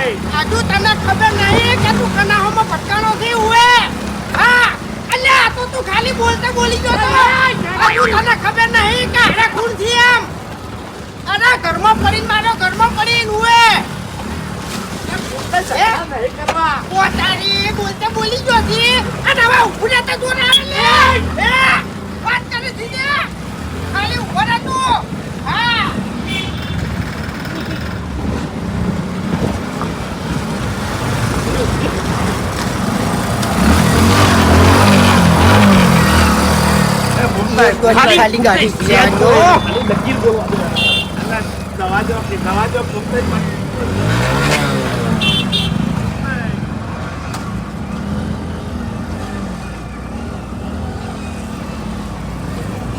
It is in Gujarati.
આજુ તને ખબર નહીં કે તું કનાહોમાં ભટકાણો થી હુએ હા અલ્યા તો તું ખાલી બોલી ગયો તો આજુ તને ખબર નહીં કે અરે ખૂન થી એમ અરે ઘરમાં પડીને માર્યો ઘરમાં પડીને હુએ બોલી ગયો થી અને હવે ઉભું રહેતા તું ના લે વાત કરે છે ખાલી ઉભો રહે તું હા ખાલી ગાડી દવા જો